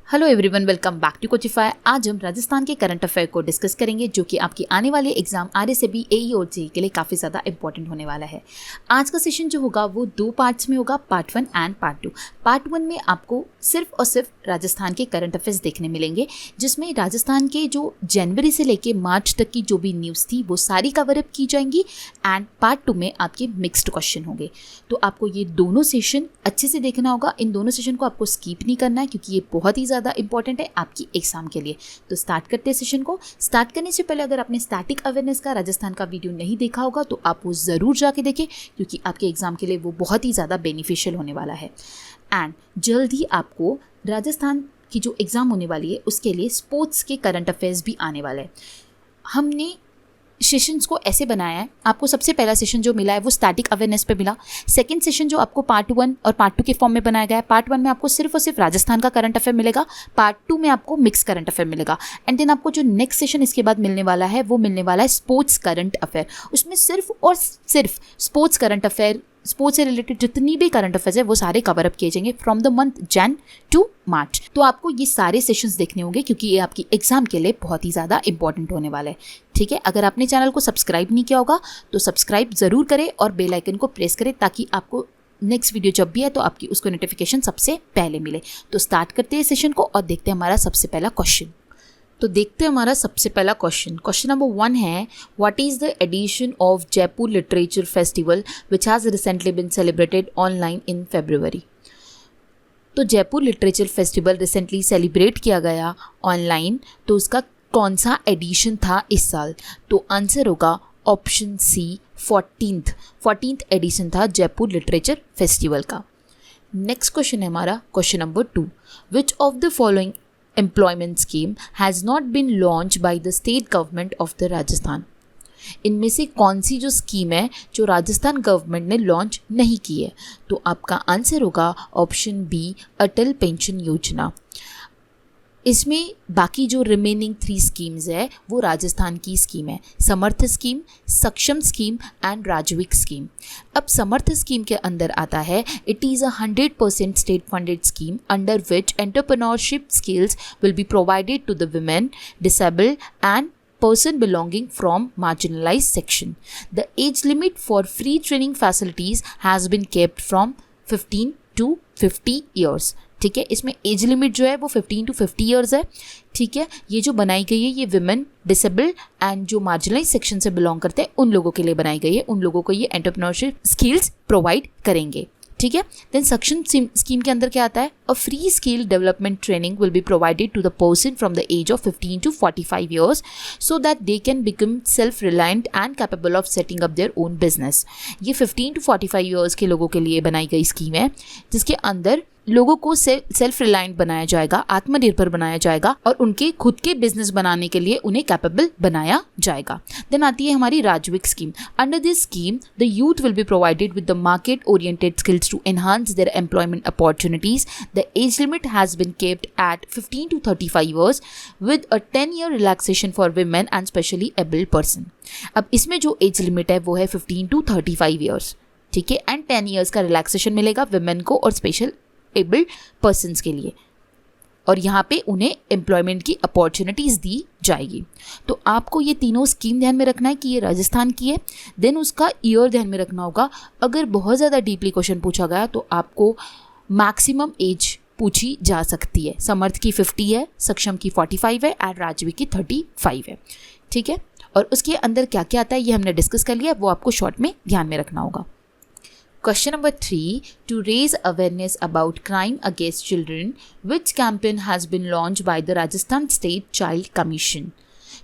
Hello everyone, welcome back to Coachify. आज हम राजस्थान के करंट अफेयर को डिस्कस करेंगे जो कि आपकी आने वाले एग्जाम आरएसएबी, एई और जेईई के लिए काफ़ी ज़्यादा इंपॉर्टेंट होने वाला है। आज का सेशन जो होगा वो दो पार्ट्स में होगा, पार्ट 1 एंड पार्ट 2। पार्ट 1 में आपको सिर्फ और सिर्फ राजस्थान के करंट अफेयर्स देखने मिलेंगे, जिसमें राजस्थान के जो जनवरी से लेके मार्च तक की जो भी न्यूज़ थी वो सारी कवर अप की जाएंगी। एंड पार्ट 2 में आपके मिक्स्ड क्वेश्चन होंगे। तो आपको ये दोनों सेशन अच्छे से देखना होगा। इन दोनों सेशन को आपको स्किप नहीं करना है क्योंकि ये बहुत ही ज़्यादा इंपॉर्टेंट है आपकी एग्जाम के लिए। तो स्टार्ट करते हैं सेशन को। स्टार्ट करने से पहले अगर आपने स्टैटिक अवेयरनेस का राजस्थान का वीडियो नहीं देखा होगा तो आप वो ज़रूर जाके देखें क्योंकि आपके एग्जाम के लिए वो बहुत ही ज़्यादा बेनिफिशियल होने वाला है। एंड जल्द ही आपको राजस्थान की जो एग्ज़ाम होने वाली है उसके लिए स्पोर्ट्स के करंट अफेयर्स भी आने वाले हैं। हमने सेशंस को ऐसे बनाया है, आपको सबसे पहला सेशन जो मिला है वो स्टैटिक अवेयरनेस पे मिला। सेकंड सेशन जो आपको पार्ट 1 और पार्ट 2 के फॉर्म में बनाया गया है। पार्ट 1 में आपको सिर्फ और सिर्फ राजस्थान का करंट अफेयर मिलेगा, पार्ट 2 में आपको मिक्स करंट अफेयर मिलेगा। एंड देन आपको जो नेक्स्ट सेशन इसके बाद मिलने वाला है वो मिलने वाला है स्पोर्ट्स करंट अफेयर। उसमें सिर्फ और सिर्फ स्पोर्ट्स करंट अफेयर, स्पोर्ट्स से रिलेटेड जितनी भी करंट अफेयर्स है वो सारे कवर अप किए जाएंगे from the month Jan to March. तो आपको ये सारे सेशंस देखने होंगे क्योंकि ये आपकी एग्जाम के लिए बहुत ही ज़्यादा इंपॉर्टेंट होने वाला है। ठीक है, अगर आपने चैनल को सब्सक्राइब नहीं किया होगा तो सब्सक्राइब ज़रूर करें और बेल आइकन को प्रेस करें ताकि आपको नेक्स्ट वीडियो जब भी है तो आपकी उसको नोटिफिकेशन सबसे पहले मिले। तो स्टार्ट करते हैं सेशन को और देखते हैं हमारा सबसे पहला क्वेश्चन। तो देखते हैं हमारा सबसे पहला क्वेश्चन। क्वेश्चन नंबर 1 है, what is the edition of Jaipur literature festival which has recently been celebrated online in February। तो Jaipur literature festival recently celebrate किया गया ऑनलाइन, तो उसका कौन सा एडिशन था इस साल? तो आंसर होगा ऑप्शन सी 14th एडिशन था जयपुर लिटरेचर फेस्टिवल का। नेक्स्ट क्वेश्चन है हमारा question number 2, which of the following employment scheme has not been launched by the state government of the Rajasthan। इनमें से कौन सी जो स्कीम है जो राजस्थान गवर्नमेंट ने लॉन्च नहीं की है? तो आपका आंसर होगा ऑप्शन बी अटल पेंशन योजना। इसमें बाकी जो रिमेनिंग 3 स्कीम्स है वो राजस्थान की स्कीम है, Samarth scheme, Saksham scheme and Rajvik scheme. अब समर्थ स्कीम के अंदर आता है, it is a 100% state funded scheme under which entrepreneurship skills will be provided to the women, disabled and person belonging from marginalized section. The age limit for free training facilities has been kept from 15 to 50 years। ठीक है, इसमें age limit जो है वो 15 to 50 years है। ठीक है, ये जो बनाई गई है ये विमेन, डिसेबल्ड एंड जो मार्जिनलाइज सेक्शन से बिलोंग करते हैं उन लोगों के लिए बनाई गई है। उन लोगों को ये एंटरप्रेन्योरशिप स्किल्स प्रोवाइड करेंगे। ठीक है, देन सक्षम स्कीम के अंदर क्या आता है? A free skill development training will be provided to the person from the age of 15 to 45 years so that they can become self reliant and capable of setting up their own business. ये 15 to 45 years के लोगों के लिए बनाई गई scheme है जिसके अंदर लोगों को सेल्फ रिलायंट बनाया जाएगा, आत्मनिर्भर बनाया जाएगा और उनके खुद के बिजनेस बनाने के लिए उन्हें कैपेबल बनाया जाएगा। देन आती है हमारी राजविक scheme. Under this scheme the youth will be provided with the market oriented skills to enhance their employment opportunities. The age limit has been capped at 15 to 35 years with a 10-year relaxation for women and specially abled person. अब इसमें जो age limit है वो है 15 to 35 years. ठीक है, and 10 years का relaxation मिलेगा विमेन को और स्पेशल एबल्ड पर्सन्स के लिए, और यहाँ पे उन्हें एम्प्लॉयमेंट की अपॉर्चुनिटीज़ दी जाएगी। तो आपको ये तीनों स्कीम ध्यान में रखना है कि ये राजस्थान की है। देन उसका ईयर ध्यान में रखना होगा। अगर बहुत ज़्यादा डीपली क्वेश्चन पूछा गया तो आपको मैक्सिमम एज पूछी जा सकती है। समर्थ की 50 है, सक्षम की 45 है एंड राजविक की 35 है। ठीक है, और उसके अंदर क्या क्या आता है ये हमने डिस्कस कर लिया, वो आपको शॉर्ट में ध्यान में रखना होगा। Question number 3, to raise awareness about crime against children, which campaign has been launched by the Rajasthan State Child Commission?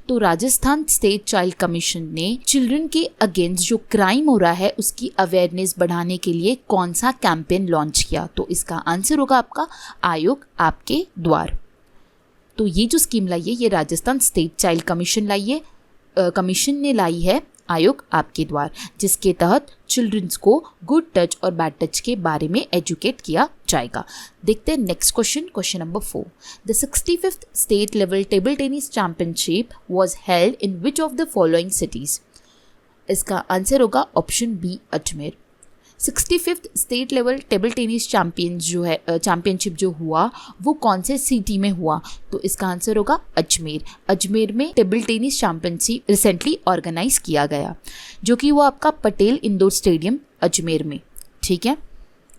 तो राजस्थान स्टेट चाइल्ड कमीशन ने चिल्ड्रन के अगेंस्ट जो क्राइम हो रहा है उसकी अवेयरनेस बढ़ाने के लिए कौन सा कैंपेन लॉन्च किया? तो इसका आंसर होगा आपका आयोग आपके द्वार। तो ये जो स्कीम लाई है ये राजस्थान स्टेट चाइल्ड कमीशन लाई है, कमीशन ने लाई है आयोग आपके द्वार, जिसके तहत चिल्ड्रंस को गुड टच और बैड टच के बारे में एजुकेट किया जाएगा। देखते हैं next question, question number 4। The 65th state level table tennis championship was held in which of the following cities? इसका आंसर होगा option B Ajmer. 65th state level table tennis championship जो हुआ वो कौन से सिटी में हुआ? तो इसका आंसर होगा अजमेर। अजमेर में table tennis championship recently organize किया गया, जो कि वो आपका पटेल इंडोर स्टेडियम अजमेर में, ठीक है।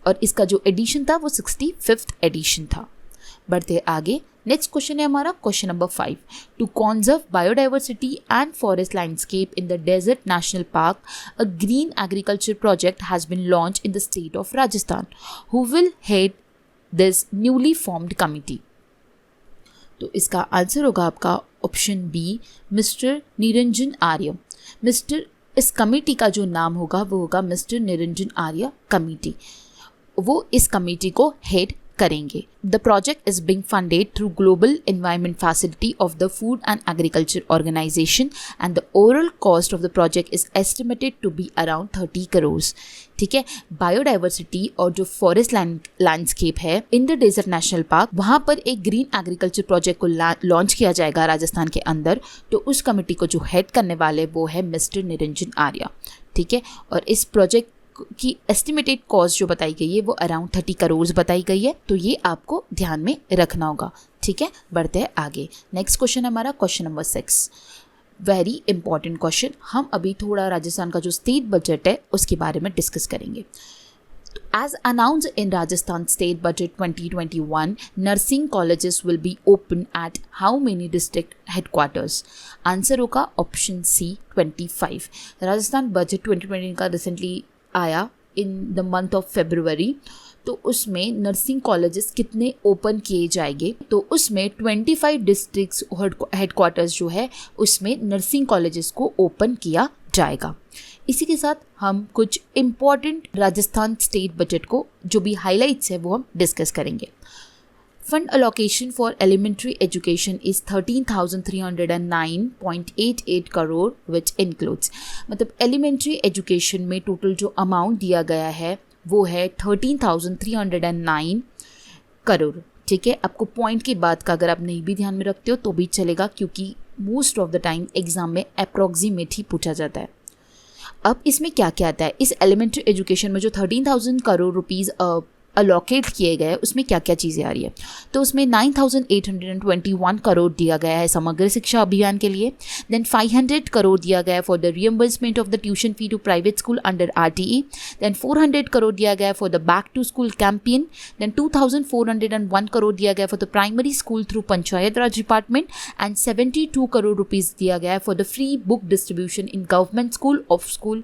और इसका जो एडिशन था वो 65th एडिशन था। बढ़ते आगे, नेक्स्ट क्वेश्चन है हमारा question number 5। To conserve biodiversity and forest landscape in the desert national park, a green agriculture project has been launch in the state of Rajasthan. Who will head this newly formed committee? तो इसका answer होगा आपका option B, mister Niranjan Arya. इस committee का जो नाम होगा वो होगा मिस्टर निरंजन आर्य कमेटी। वो इस कमेटी को हेड करेंगे। The project is being funded through global environment facility of the food and agriculture organization and the overall cost of the project is estimated to be around 30 crore. ठीक है, biodiversity और जो forest landscape है in the desert national park, वहाँ पर एक green agriculture project को launch किया जाएगा राजस्थान के अंदर। तो उस कमेटी को जो हेड करने वाले वो है मिस्टर निरंजन आर्य। ठीक है, और इस प्रोजेक्ट की एस्टिमेटेड कॉस्ट जो बताई गई है वो अराउंड 30 करोड़ बताई गई है। तो ये आपको ध्यान में रखना होगा। ठीक है, बढ़ते हैं आगे। नेक्स्ट क्वेश्चन हमारा question number 6, very important question. हम अभी थोड़ा राजस्थान का जो स्टेट बजट है उसके बारे में डिस्कस करेंगे। As announced in Rajasthan State Budget 2021, nursing colleges will be open at how many district headquarters? Answer होगा ऑप्शन सी 25। राजस्थान बजट 2020 का रिसेंटली आया in the month of February. तो उसमें नर्सिंग कॉलेजेस कितने ओपन किए जाएंगे? तो उसमें 25 डिस्ट्रिक्ट्स हेडक्वार्टर्स जो है उसमें नर्सिंग कॉलेजेस को ओपन किया जाएगा। इसी के साथ हम कुछ इम्पॉर्टेंट राजस्थान स्टेट बजट को जो भी हाइलाइट्स है वो हम डिस्कस करेंगे। Fund allocation for elementary education is 13,309.88 crore which includes, मतलब एलिमेंट्री एजुकेशन में टोटल जो अमाउंट दिया गया है वो है 13,309 करोड़। ठीक है, आपको पॉइंट की बात का अगर आप नहीं भी ध्यान में रखते हो तो भी चलेगा, क्योंकि most of the time exam में अप्रॉक्सीमेट ही पूछा जाता है। अब इसमें क्या क्या आता है? इस एलिमेंट्री एजुकेशन में जो 13,000 करोड़ रुपीज़ अलोकेट किए गए उसमें क्या क्या चीज़ें आ रही है? तो उसमें 9,821 करोड़ दिया गया है समग्र शिक्षा अभियान के लिए। देन 500 करोड़ दिया गया है for the reimbursement of the tuition fee to private school under RTE। Then 400 crore दिया गया है for the back to school campaign. Then 2,401 crore दिया गया for the primary school through panchayat raj department and 72 crore rupees दिया गया है for the free book distribution in government school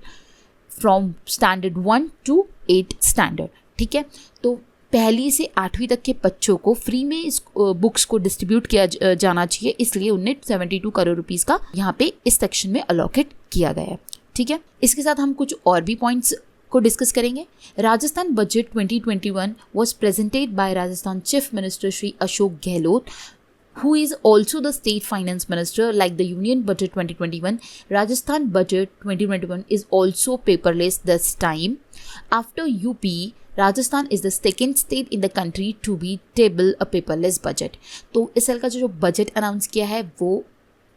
from standard 1 to 8 standard. ठीक है, तो पहली से 8वीं तक के बच्चों को फ्री में इस बुक्स को डिस्ट्रीब्यूट किया जाना चाहिए, इसलिए उन्हें 72 करोड़ रुपीस का यहाँ पे इस सेक्शन में अलोकेट किया गया है। ठीक है, इसके साथ हम कुछ और भी पॉइंट्स को डिस्कस करेंगे। Rajasthan budget 2021 was presented by Rajasthan chief minister Shri Ashok Gehlot, who is also the state finance minister. Like the union budget 2021, Rajasthan budget 2021 is also paperless this time. After UP, Rajasthan is the second state in the country to be table a paperless budget. तो इस साल का जो budget announce किया है वो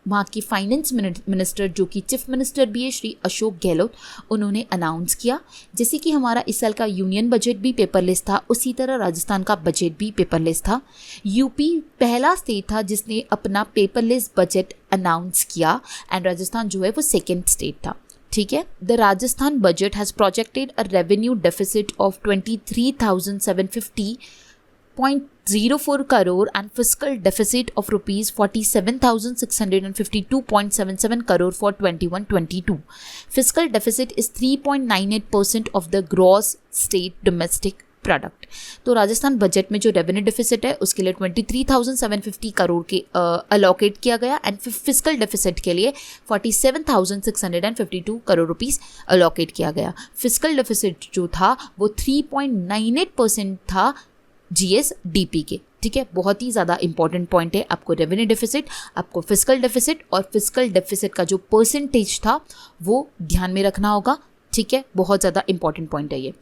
वहाँ की फाइनेंस मिनिस्टर जो कि चीफ मिनिस्टर भी है श्री अशोक गहलोत, उन्होंने अनाउंस किया। जैसे कि हमारा इस साल का यूनियन बजट भी पेपरलेस था, उसी तरह राजस्थान का बजट भी पेपरलेस था। यूपी पहला स्टेट था जिसने अपना पेपरलेस बजट अनाउंस किया एंड राजस्थान जो है वो सेकेंड स्टेट था। ठीक है, the Rajasthan budget has projected a revenue deficit of 23,750.04 crore and fiscal deficit of rupees 47,652.77 crore for 21-22. Fiscal deficit is 3.98% of the gross state domestic product. तो Rajasthan budget में जो रेवेन्यू डेफिसिट है उसके लिए 23,750 करोड़ के अलोकेट किया गया एंड फिस्कल डेफिसिट के लिए 47,652 करोड़ रुपीस अलोकेट किया गया। फिस्कल डेफिसिट जो था वो 3.98% था GSDP के। ठीक है, बहुत ही ज़्यादा इंपॉर्टेंट पॉइंट है। आपको रेवेन्यू डेफिसिट, आपको फिस्कल डेफिसिट और फिस्कल डेफिसिट का जो परसेंटेज था वो ध्यान में रखना होगा। ठीक है, बहुत ज़्यादा इंपॉर्टेंट पॉइंट है ये।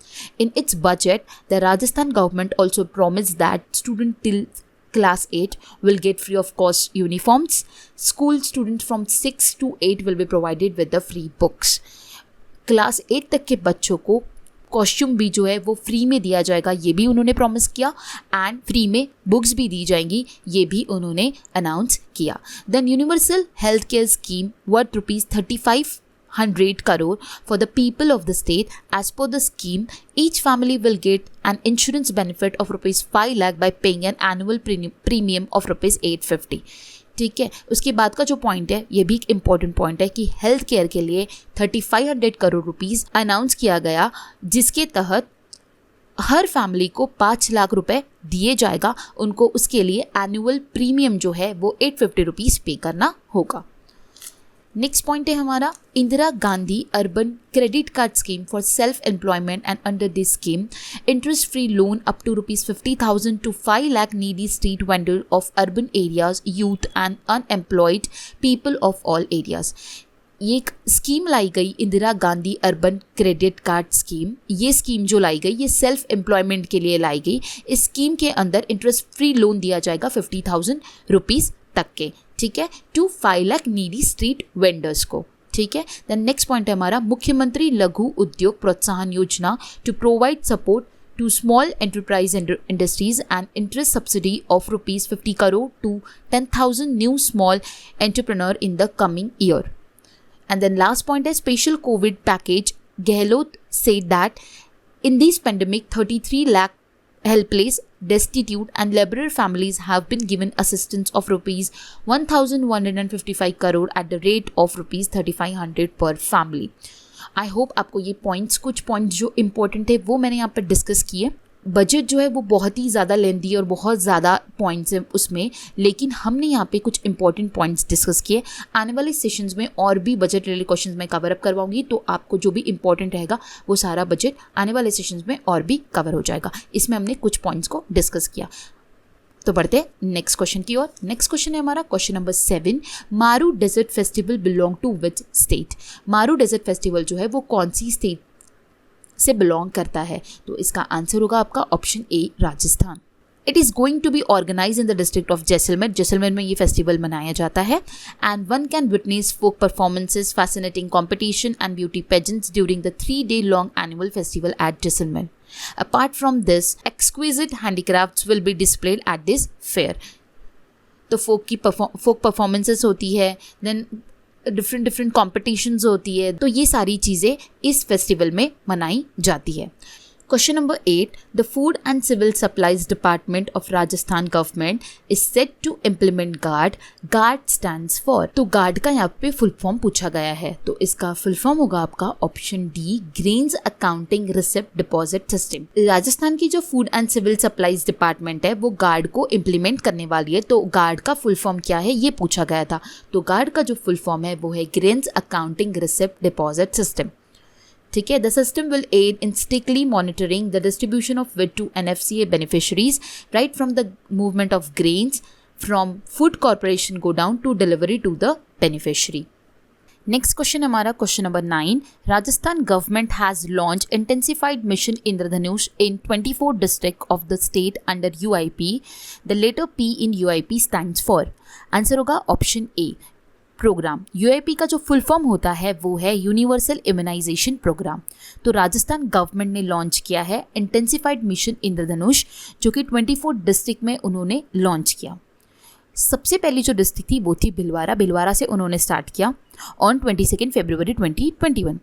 In its budget the Rajasthan government also promise that student till class 8 will get free of cost uniforms. School students from 6 to 8 will be provided with the free books. Class 8 तक के बच्चों को costume भी जो है वो फ्री में दिया जाएगा, ये भी उन्होंने प्रॉमिस किया, एंड फ्री में बुक्स भी दी जाएंगी, ये भी उन्होंने अनाउंस किया। Then universal health care scheme worth ₹3500 crore for the people of the state. As per the scheme, each family will get an insurance benefit of ₹5 lakh by paying an annual premium of ₹850। ठीक है, उसके बाद का जो point है ये भी एक इम्पॉर्टेंट पॉइंट है कि हेल्थ केयर के लिए 3500 करोड़ रुपीस अनाउंस किया गया, जिसके तहत हर फैमिली को 5 लाख रुपए दिए जाएगा, उनको उसके लिए एनुअल प्रीमियम जो है वो 850 रुपीज़ पे करना होगा। नेक्स्ट पॉइंट है हमारा Indira Gandhi urban credit card scheme for self employment, and under this scheme interest free loan up to ₹50,000 to 5 lakh needy street vendor of urban areas, youth and unemployed people of all areas। ये एक scheme लाई गई Indira Gandhi urban credit card scheme. ये scheme जो लाई गई ये self employment के लिए लाई गई। इस स्कीम के अंदर इंटरेस्ट फ्री लोन दिया जाएगा 50,000 रुपीज़ तक के, ठीक है, to 5 lakh needy street vendors को, ठीक है। देन नेक्स्ट पॉइंट है हमारा मुख्यमंत्री लघु उद्योग प्रोत्साहन योजना to provide support to small enterprise industries and interest subsidy of ₹50 crore to 10,000 new small entrepreneur in the coming year। And then last point is special COVID package. Gehlot said that in this pandemic 33 lakh helpless, destitute and laborer families have been given assistance of ₹1,155 crore at the rate of ₹3,500 per family। I hope आपको ये points, कुछ points जो important थे वो मैंने यहाँ पर discuss किए। बजट जो है वो बहुत ही ज़्यादा लेंदी और बहुत ज़्यादा पॉइंट्स हैं उसमें, लेकिन हमने यहाँ पे कुछ इंपॉर्टेंट पॉइंट्स डिस्कस किए। आने वाले सेशंस में और भी बजट रिलेटेड क्वेश्चंस मैं कवर अप करवाऊंगी, तो आपको जो भी इंपॉर्टेंट रहेगा वो सारा बजट आने वाले सेशंस में और भी कवर हो जाएगा। इसमें हमने कुछ पॉइंट्स को डिस्कस किया। तो बढ़ते हैं नेक्स्ट क्वेश्चन की ओर। नेक्स्ट क्वेश्चन है हमारा question number 7। Maru desert festival belong to which state? Maru desert festival जो है वो कौन सी स्टेट से बिलोंग करता है? तो इसका आंसर होगा आपका option A, Rajasthan. It is going to be organize in the district of Jaisalmer. Jaisalmer में ये फेस्टिवल मनाया जाता है। And one can witness folk performances, fascinating competition and beauty pageants during the 3-day long annual festival at Jaisalmer. Apart from this, exquisite handicrafts will be displayed at this fair। तो फोक performances होती है, then different competitions होती है, तो ये सारी चीज़ें इस फेस्टिवल में मनाई जाती है। Question number 8. The Food and Civil Supplies Department of Rajasthan Government is set to implement GARD. GARD stands for, तो GARD का यहाँ पे फुल फॉर्म पूछा गया है, तो इसका फुल फॉर्म होगा आपका option D, grains accounting receipt deposit system. Rajasthan की जो food and civil supplies department है वो GARD को इम्प्लीमेंट करने वाली है। तो GARD का फुल फॉर्म क्या है ये पूछा गया था, तो GARD का जो फुल फॉर्म है वो है grains accounting receipt deposit system, ठीक है। The system will aid in strictly monitoring the distribution of wheat to NFCA beneficiaries right from the movement of grains from food corporation go down to delivery to the beneficiary. Next question हमारा question number 9। Rajasthan government has launch intensified mission Indradhanush in 24 district of the state under UIP। The letter P in UIP stands for, answer होगा option ए, programme. UIP का जो full form होता है वो है universal immunisation programme. तो Rajasthan government ने launch किया है इंटेंसिफाइड मिशन इंद्रधनुष, जो कि 24 डिस्ट्रिक्ट में उन्होंने लॉन्च किया। सबसे पहली जो डिस्ट्रिक्ट थी वो थी भिलवाड़ा। भिलवाड़ा से उन्होंने स्टार्ट किया ऑन 22 फरवरी 2021,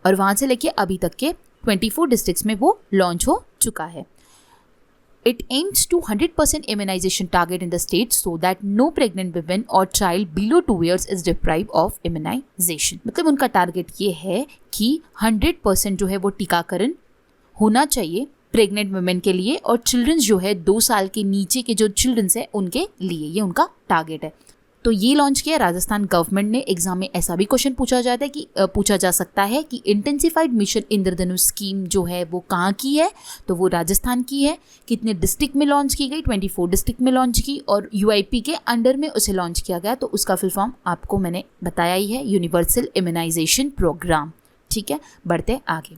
और वहाँ से लेके अभी तक के 24 डिस्ट्रिक्ट्स में वो लॉन्च हो चुका है। It aims to 100% immunization target in the state so that no pregnant women or child below 2 years is deprived of immunization। मतलब उनका टारगेट ये है कि 100% जो है वो टीकाकरण होना चाहिए प्रेग्नेंट वुमेन के लिए, और चिल्ड्रंस जो है 2 साल के नीचे के जो चिल्ड्रंस है उनके लिए, ये उनका टारगेट है। तो ये लॉन्च किया राजस्थान गवर्नमेंट ने। एग्जाम में ऐसा भी क्वेश्चन पूछा जा सकता है कि इंटेंसिफाइड मिशन इंद्रधनुष स्कीम जो है वो कहाँ की है, तो वो राजस्थान की है। कितने डिस्ट्रिक्ट में लॉन्च की गई? 24 डिस्ट्रिक्ट में लॉन्च की, और UIP के अंडर में उसे लॉन्च किया गया। तो उसका फुल फॉर्म आपको मैंने बताया ही है, यूनिवर्सल इम्यूनाइजेशन प्रोग्राम, ठीक है। बढ़ते आगे।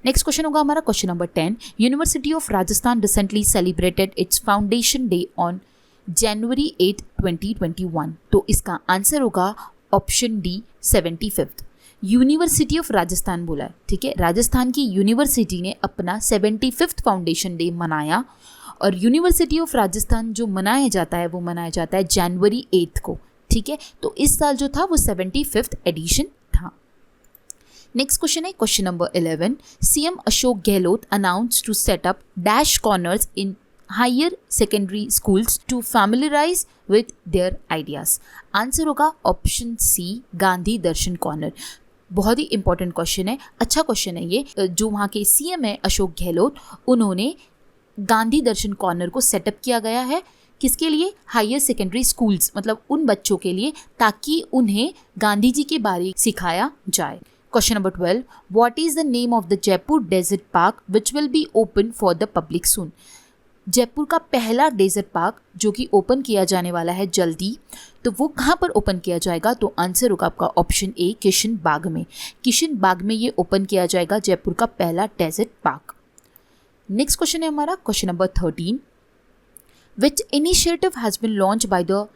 नेक्स्ट क्वेश्चन होगा हमारा question number 10। University of Rajasthan recently celebrated it's foundation day on January 8, 2021। तो इसका आंसर होगा option D, 75th। University of Rajasthan बोला है, ठीक है। राजस्थान की यूनिवर्सिटी ने अपना 75th फाउंडेशन डे मनाया, और यूनिवर्सिटी ऑफ राजस्थान जो मनाया जाता है जनवरी 8 को, ठीक है। तो इस साल जो था वो 75th एडिशन था। नेक्स्ट क्वेश्चन है question number 11। CM Ashok Gehlot announce to set up dash corners in higher secondary schools to familiarise with their ideas. Answer होगा option C, Gandhi Darshan corner. बहुत ही इंपॉर्टेंट क्वेश्चन है, अच्छा क्वेश्चन है ये। जो वहाँ के सीएम है अशोक गहलोत, उन्होंने गांधी दर्शन कॉर्नर को सेटअप किया गया है। किसके लिए? हायर सेकेंडरी स्कूल्स, मतलब उन बच्चों के लिए ताकि उन्हें गांधी जी के बारे में सिखाया जाए। Question number 12। What is the name of the Jaipur desert park which will be open for the public soon. Jaipur का पहला डेजर्ट पार्क जो कि ओपन किया जाने वाला है जल्दी, तो वो कहाँ पर ओपन किया जाएगा? तो आंसर होगा आपका ऑप्शन ए, किशन बाग में। किशन बाग में ये ओपन किया जाएगा जयपुर का पहला डेजर्ट पार्क। नेक्स्ट क्वेश्चन है हमारा question number 13। Which initiative has been launch by the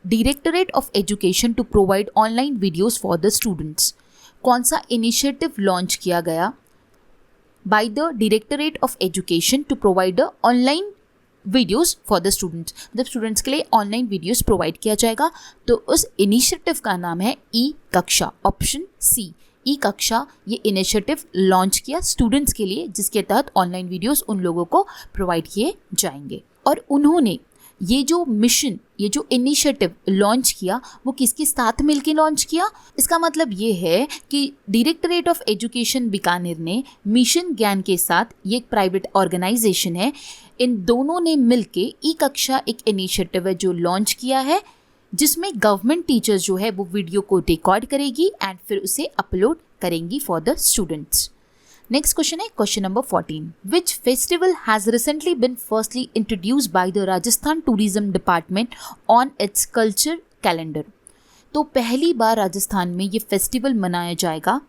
directorate of education to provide online videos for the students. कौन सा इनिशिएटिव लॉन्च किया गया by the directorate of education to provide online videos for the students, मतलब students के लिए online videos provide किया जाएगा। तो उस इनिशिएटिव का नाम है ई कक्षा, ऑप्शन सी, ई कक्षा। ये इनिशिएटिव लॉन्च किया स्टूडेंट्स के लिए, जिसके तहत ऑनलाइन वीडियोस उन लोगों को प्रोवाइड किए जाएंगे। और उन्होंने ये जो मिशन, ये जो इनिशिएटिव लॉन्च किया, वो किसके साथ मिलकर लॉन्च किया? इसका मतलब ये है कि डायरेक्टरेट ऑफ एजुकेशन बीकानेर ने मिशन ज्ञान के साथ, ये एक प्राइवेट ऑर्गेनाइजेशन है, इन दोनों ने मिलके ई कक्षा एक इनिशिएटिव है जो लॉन्च किया है, जिसमें गवर्नमेंट टीचर्स जो है वो वीडियो को रिकॉर्ड करेगी एंड फिर उसे अपलोड करेंगी for the students. Next question है question number 14। Which festival has recently been firstly introduced by the Rajasthan tourism department on its culture calendar. तो पहली बार राजस्थान में ये फेस्टिवल मनाया जाएगा,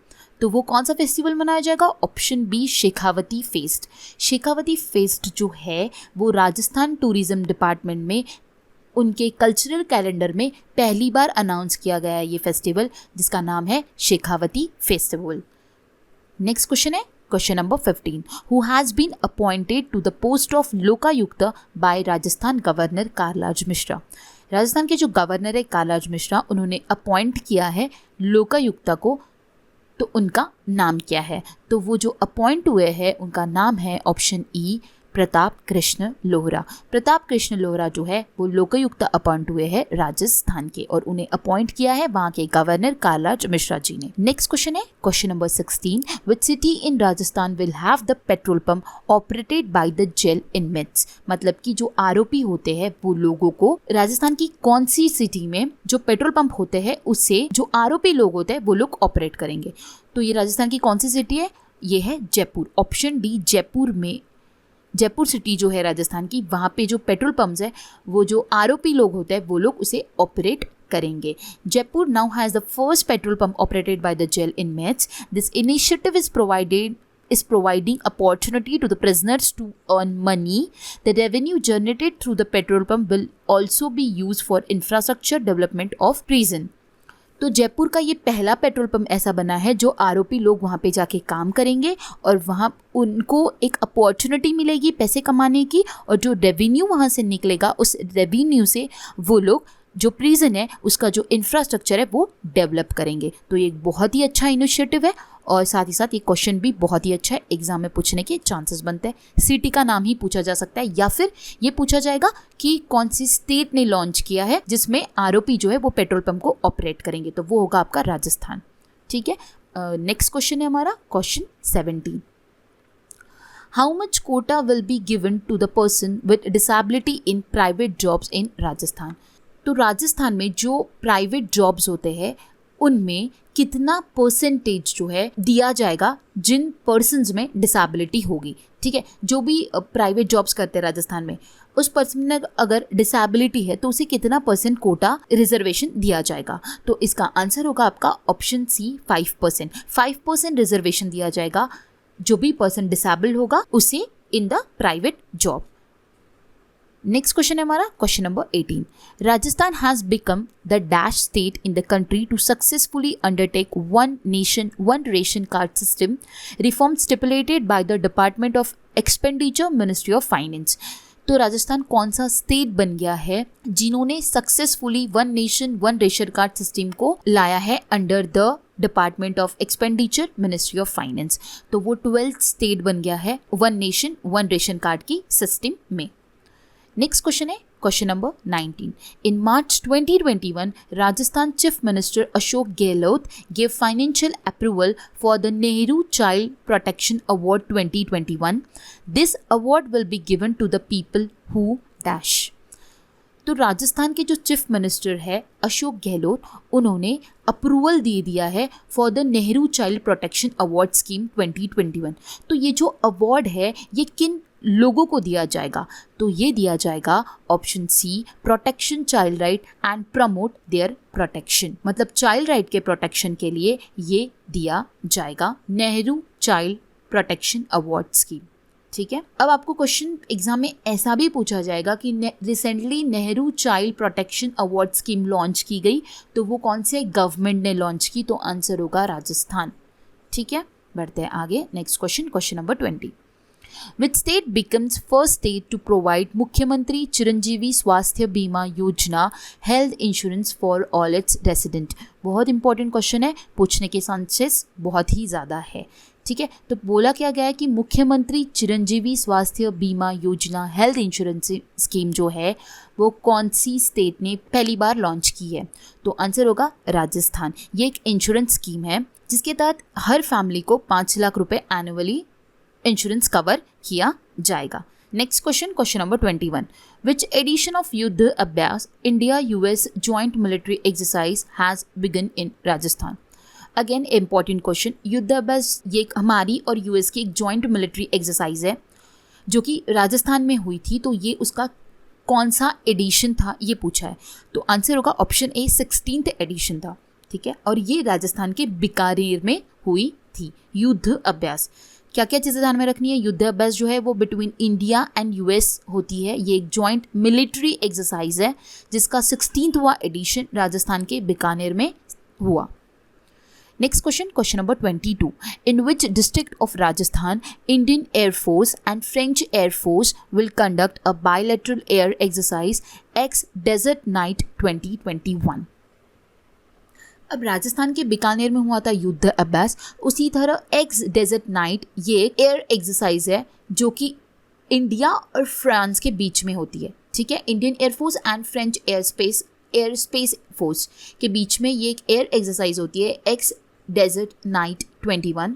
तो वो कौन सा फेस्टिवल मनाया जाएगा? Option B, Shekhawati fest. Shekhawati fest जो है वो राजस्थान टूरिज्म डिपार्टमेंट में उनके कल्चरल कैलेंडर में पहली बार अनाउंस किया गया है ये फेस्टिवल, जिसका नाम है शेखावती फेस्टिवल। नेक्स्ट क्वेश्चन है question number 15। Who has been appointed to the post of Lokayukta by Rajasthan governor Kalraj Mishra. Rajasthan के जो गवर्नर है कालराज मिश्रा, उन्होंने अपॉइंट किया है लोकायुक्त को, तो उनका नाम क्या है? तो वो जो अपॉइंट हुए हैं उनका नाम है ऑप्शन ई, प्रताप कृष्ण लोहरा। प्रताप कृष्ण लोहरा जो है वो लोकायुक्त अपॉइंट हुए हैं राजस्थान के, और उन्हें अपॉइंट किया है वहाँ के गवर्नर कालराज मिश्रा जी ने। नेक्स्ट क्वेश्चन है question number 16। Which city in Rajasthan will have the petrol pump operated by the jail inmates. मतलब कि जो आरोपी होते हैं वो लोगों को, राजस्थान की कौन सी सिटी में जो पेट्रोल पंप होते हैं उससे जो आरोपी लोग होते हैं वो लोग ऑपरेट करेंगे। तो ये राजस्थान की कौन सी सिटी है? ये है जयपुर, ऑप्शन डी, जयपुर में। जयपुर सिटी जो है राजस्थान की, वहाँ पे जो पेट्रोल पंप्स है वो जो आरोपी लोग होते हैं वो लोग उसे ऑपरेट करेंगे। Jaipur now has the first petrol pump operated by the jail inmates. This initiative is providing opportunity to the prisoners to earn money. The revenue generated through the petrol pump will also be used for infrastructure development of prison. तो जयपुर का ये पहला petrol pump ऐसा बना है जो आरोपी लोग वहाँ पे जाके काम करेंगे और वहाँ उनको एक अपॉर्चुनिटी मिलेगी पैसे कमाने की, और जो रेवेन्यू वहाँ से निकलेगा उस रेवेन्यू से वो लोग जो प्रिजन है उसका जो इंफ्रास्ट्रक्चर है वो डेवलप करेंगे। तो ये एक बहुत ही अच्छा इनिशिएटिव है, और साथ ही साथ ये क्वेश्चन भी बहुत ही अच्छा है, एग्जाम में पूछने के चांसेस बनते हैं। सिटी का नाम ही पूछा जा सकता है, या फिर ये पूछा जाएगा कि कौन सी स्टेट ने लॉन्च किया है जिसमें आरोपी जो है वो पेट्रोल पंप को ऑपरेट करेंगे, तो वो होगा आपका राजस्थान। ठीक है, नेक्स्ट क्वेश्चन है हमारा question 17। How much quota will be given to the person with disability in private jobs in Rajasthan. तो राजस्थान में जो प्राइवेट जॉब्स होते हैं उनमें कितना परसेंटेज जो है दिया जाएगा जिन पर्सन्स में डिसेबिलिटी होगी। ठीक है, जो भी प्राइवेट जॉब्स करते हैं राजस्थान में, उस पर्सन में अगर डिसेबिलिटी है तो उसे कितना परसेंट कोटा रिजर्वेशन दिया जाएगा। तो इसका आंसर होगा आपका ऑप्शन सी, 5%। 5% रिजर्वेशन दिया जाएगा जो भी पर्सन डिसेबल होगा उसे in the private job. Next question है हमारा question number 18. Rajasthan has become the dash state in the country to successfully undertake one nation one ration card system reform stipulated by the department of expenditure ministry of finance. तो राजस्थान कौन सा state बन गया है जिन्होंने successfully one nation one ration card system को लाया है under the department of expenditure ministry of finance. तो वो 12th स्टेट बन गया है one nation one ration card की सिस्टम में. नेक्स्ट क्वेश्चन है question number 19. In March 2021, Rajasthan chief minister Ashok Gehlot gave financial approval for the Nehru Child Protection Award 2021. This award will be given to the people who dash. तो राजस्थान के जो chief minister है अशोक गहलोत, उन्होंने approval दे दिया है for the Nehru child protection award scheme 2021. तो ये जो अवार्ड है ये किन लोगों को दिया जाएगा? तो ये दिया जाएगा option C, protection child right and promote their protection. मतलब चाइल्ड राइट के प्रोटेक्शन के लिए ये दिया जाएगा Nehru child protection award scheme. ठीक है. अब आपको क्वेश्चन एग्जाम में ऐसा भी पूछा जाएगा कि recently Nehru child protection award scheme launch की गई, तो वो कौन से गवर्नमेंट ने लॉन्च की? तो आंसर होगा राजस्थान. ठीक है, बढ़ते हैं आगे. Next question, question number 20. Which state becomes first state to provide मुख्यमंत्री चिरंजीवी स्वास्थ्य बीमा योजना health insurance for all it's resident? बहुत इंपॉर्टेंट क्वेश्चन है, पूछने के चांसेस बहुत ही ज़्यादा है. ठीक है, तो बोला क्या गया है कि मुख्यमंत्री चिरंजीवी स्वास्थ्य बीमा योजना हेल्थ इंश्योरेंस स्कीम जो है वो कौन सी स्टेट ने पहली बार लॉन्च की है? तो आंसर होगा राजस्थान. ये एक इंश्योरेंस स्कीम है जिसके तहत हर फैमिली को 5 लाख रुपए एनुअली इंश्योरेंस कवर किया जाएगा. Next question, question number 21. Which edition of युद्ध अभ्यास India US joint military exercise has begin in Rajasthan? Again important question. युद्ध अभ्यास ये हमारी और यूएस की एक जॉइंट मिलिट्री एक्सरसाइज है जो कि राजस्थान में हुई थी. तो ये उसका कौन सा एडिशन था ये पूछा है. तो आंसर होगा ऑप्शन ए, 16th एडिशन था. ठीक है, और ये राजस्थान के बीकानेर में हुई थी युद्ध अभ्यास. क्या क्या चीज़ें ध्यान में रखनी है? युद्ध अभ्यास जो है वो बिटवीन इंडिया एंड यूएस होती है. ये एक जॉइंट मिलिट्री एक्सरसाइज है जिसका 16वां एडिशन राजस्थान के बीकानेर में हुआ. Next question, question number 22. In which district of Rajasthan Indian air force and French air force will conduct a bilateral air exercise X desert knight 2021? अब राजस्थान के बीकानेर में हुआ था युद्ध अभ्यास, उसी तरह एक्स डेजर्ट नाइट ये एयर एक्सरसाइज है जो कि इंडिया और फ्रांस के बीच में होती है. ठीक है, Indian air force and French air space force के बीच में ये एक एयर एक्सरसाइज होती है एक्स डेजर्ट नाइट 21.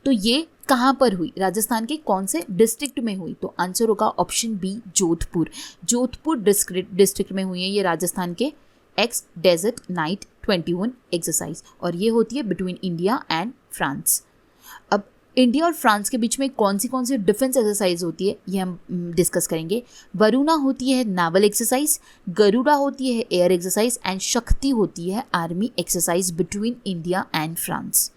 तो ये कहाँ पर हुई? राजस्थान के कौन से डिस्ट्रिक्ट में हुई? तो आंसर होगा option B, Jodhpur. Jodhpur district में हुई है ये राजस्थान के एक्स डेजर्ट नाइट 21 एक्सरसाइज, और ये होती है बिटवीन इंडिया एंड फ्रांस. अब इंडिया और फ्रांस के बीच में कौन सी डिफेंस एक्सरसाइज होती है ये हम डिस्कस करेंगे. वरुणा होती है नावल एक्सरसाइज, गरुड़ा होती है एयर एक्सरसाइज एंड शक्ति होती है army exercise between India and France.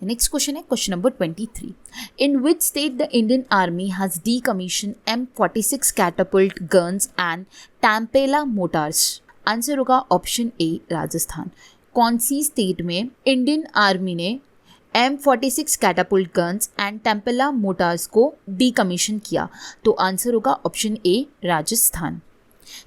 Next question है question number 23. In which state the Indian army has decommission M46 catapult guns and Tampella mortars? Answer होगा option A, Rajasthan. कौन सी state में Indian army ने M46 catapult guns and Tampella mortars को decommission किया? तो answer होगा ऑप्शन ए, राजस्थान.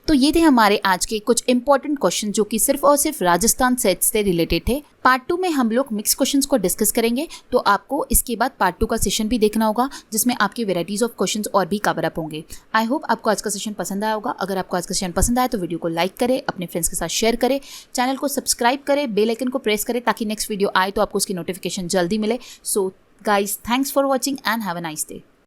तो ये थे हमारे आज के कुछ इंपॉर्टेंट क्वेश्चन जो कि सिर्फ और सिर्फ राजस्थान सेट से रिलेटेड थे. पार्ट 2 में हम लोग मिक्स क्वेश्चंस को डिस्कस करेंगे, तो आपको इसके बाद पार्ट 2 का सेशन भी देखना होगा जिसमें आपके वेराइटीज ऑफ क्वेश्चंस और भी कवर अप होंगे. आई होप आपको आज का सेशन पसंद आया होगा. अगर आपको आज का सेशन पसंद आया तो वीडियो को लाइक करें, अपने फ्रेंड्स के साथ शेयर करें, चैनल को सब्सक्राइब करें, बेल आइकन को प्रेस करें ताकि नेक्स्ट वीडियो आए तो आपको उसकी नोटिफिकेशन जल्दी मिले. So guys, thanks for watching and have a nice day.